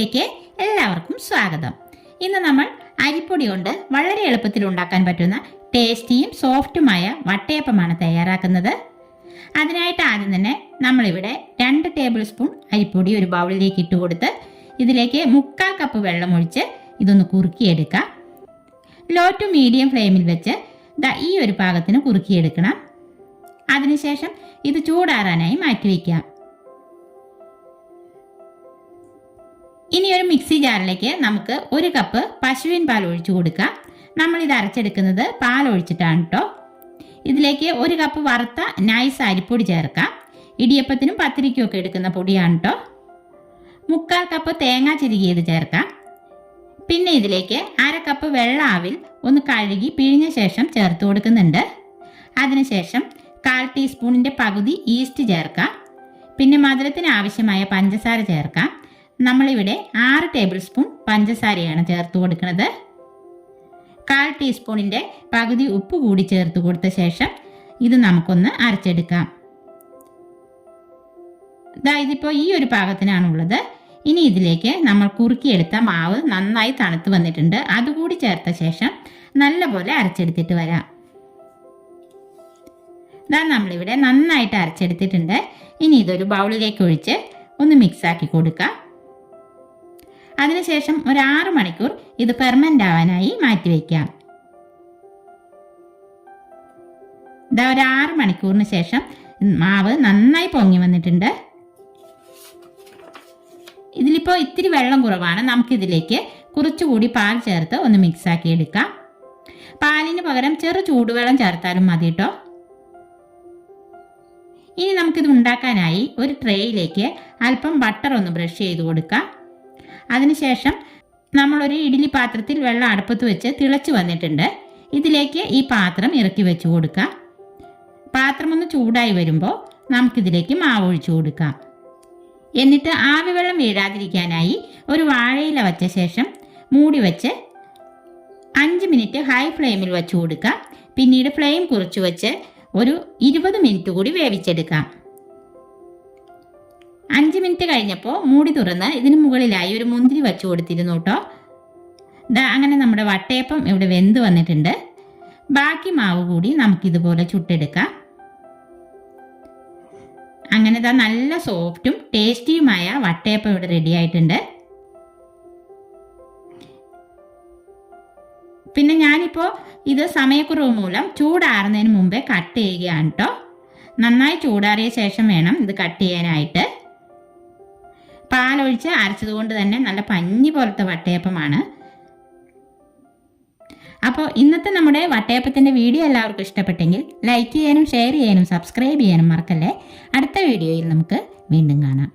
വീഡിയോയിലേക്ക് എല്ലാവർക്കും സ്വാഗതം. ഇന്ന് നമ്മൾ അരിപ്പൊടി കൊണ്ട് വളരെ എളുപ്പത്തിൽ ഉണ്ടാക്കാൻ പറ്റുന്ന ടേസ്റ്റിയും സോഫ്റ്റുമായ വട്ടയപ്പമാണ് തയ്യാറാക്കുന്നത്. അതിനായിട്ട് ആദ്യം തന്നെ നമ്മളിവിടെ 2 ടേബിൾ സ്പൂൺ അരിപ്പൊടി ഒരു ബൗളിലേക്ക് ഇട്ട് കൊടുത്ത് ഇതിലേക്ക് 1/4 കപ്പ് വെള്ളം ഒഴിച്ച് ഇതൊന്ന് കുറുക്കിയെടുക്കാം. ലോ ടു മീഡിയം ഫ്ലെയിമിൽ വെച്ച് ഈ ഒരു പാകത്തിന് കുറുക്കിയെടുക്കണം. അതിനുശേഷം ഇത് ചൂടാറാനായി മാറ്റിവെക്കാം. ഇനി ഒരു മിക്സി ജാറിലേക്ക് നമുക്ക് 1 കപ്പ് പശുവിൻ പാൽ ഒഴിച്ചു കൊടുക്കാം. നമ്മളിത് അരച്ചെടുക്കുന്നത് പാൽ ഒഴിച്ചിട്ടാണ് കേട്ടോ. ഇതിലേക്ക് 1 കപ്പ് വറുത്ത നൈസ് അരിപ്പൊടി ചേർക്കാം. ഇടിയപ്പത്തിനും പത്തിരിക്കും ഒക്കെ എടുക്കുന്ന പൊടിയാണ് കേട്ടോ. 1/4 കപ്പ് തേങ്ങ ചിരകിയത് ചേർക്കാം. പിന്നെ ഇതിലേക്ക് 1/2 കപ്പ് വെള്ള ആവിൽ ഒന്ന് കഴുകി പിഴിഞ്ഞ ശേഷം ചേർത്ത് കൊടുക്കുന്നുണ്ട്. അതിനുശേഷം 1/4 ടീസ്പൂണിൻ്റെ പകുതി ഈസ്റ്റ് ചേർക്കാം. പിന്നെ മധുരത്തിന് ആവശ്യമായ പഞ്ചസാര ചേർക്കാം. നമ്മളിവിടെ 6 ടേബിൾ സ്പൂൺ പഞ്ചസാരയാണ് ചേർത്ത് കൊടുക്കുന്നത്. 1/4 ടീസ്പൂണിൻ്റെ പകുതി ഉപ്പ് കൂടി ചേർത്ത് കൊടുത്ത ശേഷം ഇത് നമുക്കൊന്ന് അരച്ചെടുക്കാം. ഇതിപ്പോൾ ഈ ഒരു പാകത്തിനാണുള്ളത്. ഇനി ഇതിലേക്ക് നമ്മൾ കുറുക്കിയെടുത്ത മാവ് നന്നായി തണുത്ത് വന്നിട്ടുണ്ട്. അതുകൂടി ചേർത്ത ശേഷം നല്ലപോലെ അരച്ചെടുത്തിട്ട് വരാം. നമ്മളിവിടെ നന്നായിട്ട് അരച്ചെടുത്തിട്ടുണ്ട്. ഇനി ഇതൊരു ബൗളിലേക്ക് ഒഴിച്ച് ഒന്ന് മിക്സാക്കി കൊടുക്കാം. അതിനുശേഷം ഒരു 6 മണിക്കൂർ ഇത് ഫെർമെൻ്റ് ആവാനായി മാറ്റിവെക്കാം. ഒരു 6 മണിക്കൂറിന് ശേഷം മാവ് നന്നായി പൊങ്ങി വന്നിട്ടുണ്ട്. ഇതിലിപ്പോൾ ഇത്തിരി വെള്ളം കുറവാണ്. നമുക്കിതിലേക്ക് കുറച്ചുകൂടി പാൽ ചേർത്ത് ഒന്ന് മിക്സാക്കി എടുക്കാം. പാലിന് പകരം ചെറു ചൂടുവെള്ളം ചേർത്താലും മതി കേട്ടോ. ഇനി നമുക്കിത് ഉണ്ടാക്കാനായി ഒരു ട്രേയിലേക്ക് അല്പം ബട്ടർ ഒന്ന് ബ്രഷ് ചെയ്ത് കൊടുക്കാം. അതിനുശേഷം നമ്മളൊരു ഇഡ്ഡലി പാത്രത്തിൽ വെള്ളം അടുപ്പത്ത് വെച്ച് തിളച്ച് വന്നിട്ടുണ്ട്. ഇതിലേക്ക് ഈ പാത്രം ഇറക്കി വെച്ച് കൊടുക്കാം. പാത്രം ഒന്ന് ചൂടായി വരുമ്പോൾ നമുക്കിതിലേക്ക് മാവ് ഒഴിച്ചു കൊടുക്കാം. എന്നിട്ട് ആവിവെള്ളം വീഴാതിരിക്കാനായി ഒരു വാഴയില വച്ച ശേഷം മൂടി വെച്ച് 5 മിനിറ്റ് ഹൈ ഫ്ലെയിമിൽ വെച്ച് കൊടുക്കാം. പിന്നീട് ഫ്ലെയിം കുറച്ച് വെച്ച് ഒരു 20 മിനിറ്റ് കൂടി വേവിച്ചെടുക്കാം. 5 മിനിറ്റ് കഴിഞ്ഞപ്പോൾ മൂടി തുറന്ന് ഇതിന് മുകളിലായി ഒരു മുന്തിരി വെച്ച് കൊടുത്തിരുന്നു കേട്ടോ. അങ്ങനെ നമ്മുടെ വട്ടയപ്പം ഇവിടെ വെന്ത് വന്നിട്ടുണ്ട്. ബാക്കി മാവ് കൂടി നമുക്കിതുപോലെ ചുട്ടെടുക്കാം. അങ്ങനെ നല്ല സോഫ്റ്റും ടേസ്റ്റിയുമായ വട്ടയപ്പം ഇവിടെ റെഡി ആയിട്ടുണ്ട്. പിന്നെ ഞാനിപ്പോൾ ഇത് സമയക്കുറവ് മൂലം ചൂടാറുന്നതിന് മുമ്പേ കട്ട് ചെയ്യുകയാണ് കേട്ടോ. നന്നായി ചൂടാറിയ ശേഷം വേണം ഇത് കട്ട് ചെയ്യാനായിട്ട്. പാലൊഴിച്ച് അരച്ചതുകൊണ്ട് തന്നെ നല്ല പഞ്ഞി പോലത്തെ വട്ടയപ്പമാണ്. അപ്പോൾ ഇന്നത്തെ നമ്മുടെ വട്ടയപ്പത്തിൻ്റെ വീഡിയോ എല്ലാവർക്കും ഇഷ്ടപ്പെട്ടെങ്കിൽ ലൈക്ക് ചെയ്യാനും ഷെയർ ചെയ്യാനും സബ്സ്ക്രൈബ് ചെയ്യാനും മറക്കല്ലേ. അടുത്ത വീഡിയോയിൽ നമുക്ക് വീണ്ടും കാണാം.